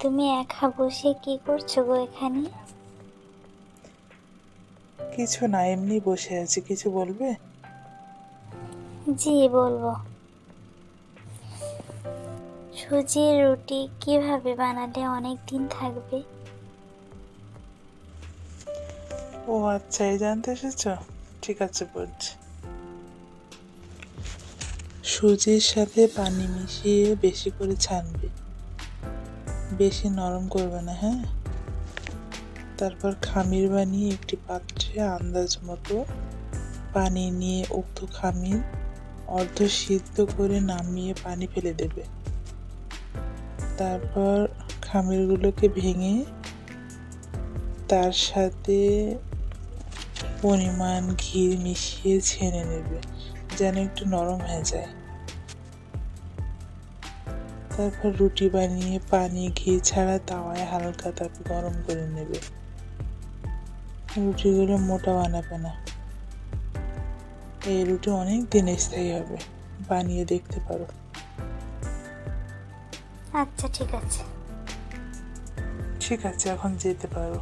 তুমি একা বসে কি করছো গো এখানে? কিছু না, এমনি বসে আছি। কিছু বলবে? জি বলবো। সুজির রুটি কিভাবে বানালে অনেক দিন থাকবে? ও আচ্ছা, এই জানতে এসেছো। ঠিক আছে, বলছি। সুজির সাথে পানি মিশিয়ে বেশি করে ছানবে, বেশি নরম করবে না, হ্যাঁ। তারপর খামির বানিয়ে একটি পাত্রে আন্দাজ মতো পানি নিয়ে উক্ত খামির অর্ধ সিদ্ধ করে নামিয়ে পানি ফেলে দেবে। তারপর খামিরগুলোকে ভেঙে তার সাথে পরিমাণ ঘি মিশিয়ে ছেনে নেবে, যেন একটু নরম হয়ে যায়। তারপর রুটি বানিয়ে পানি ঘি ছাড়া তাওয়ায় হালকা তাপে গরম করে নেবে। রুটিগুলো মোটা বানাবে না, এই রুটি অনেক দিন স্থায়ী হবে। বানিয়ে দেখতে পারো। আচ্ছা ঠিক আছে। ঠিক আছে, এখন যেতে পারো।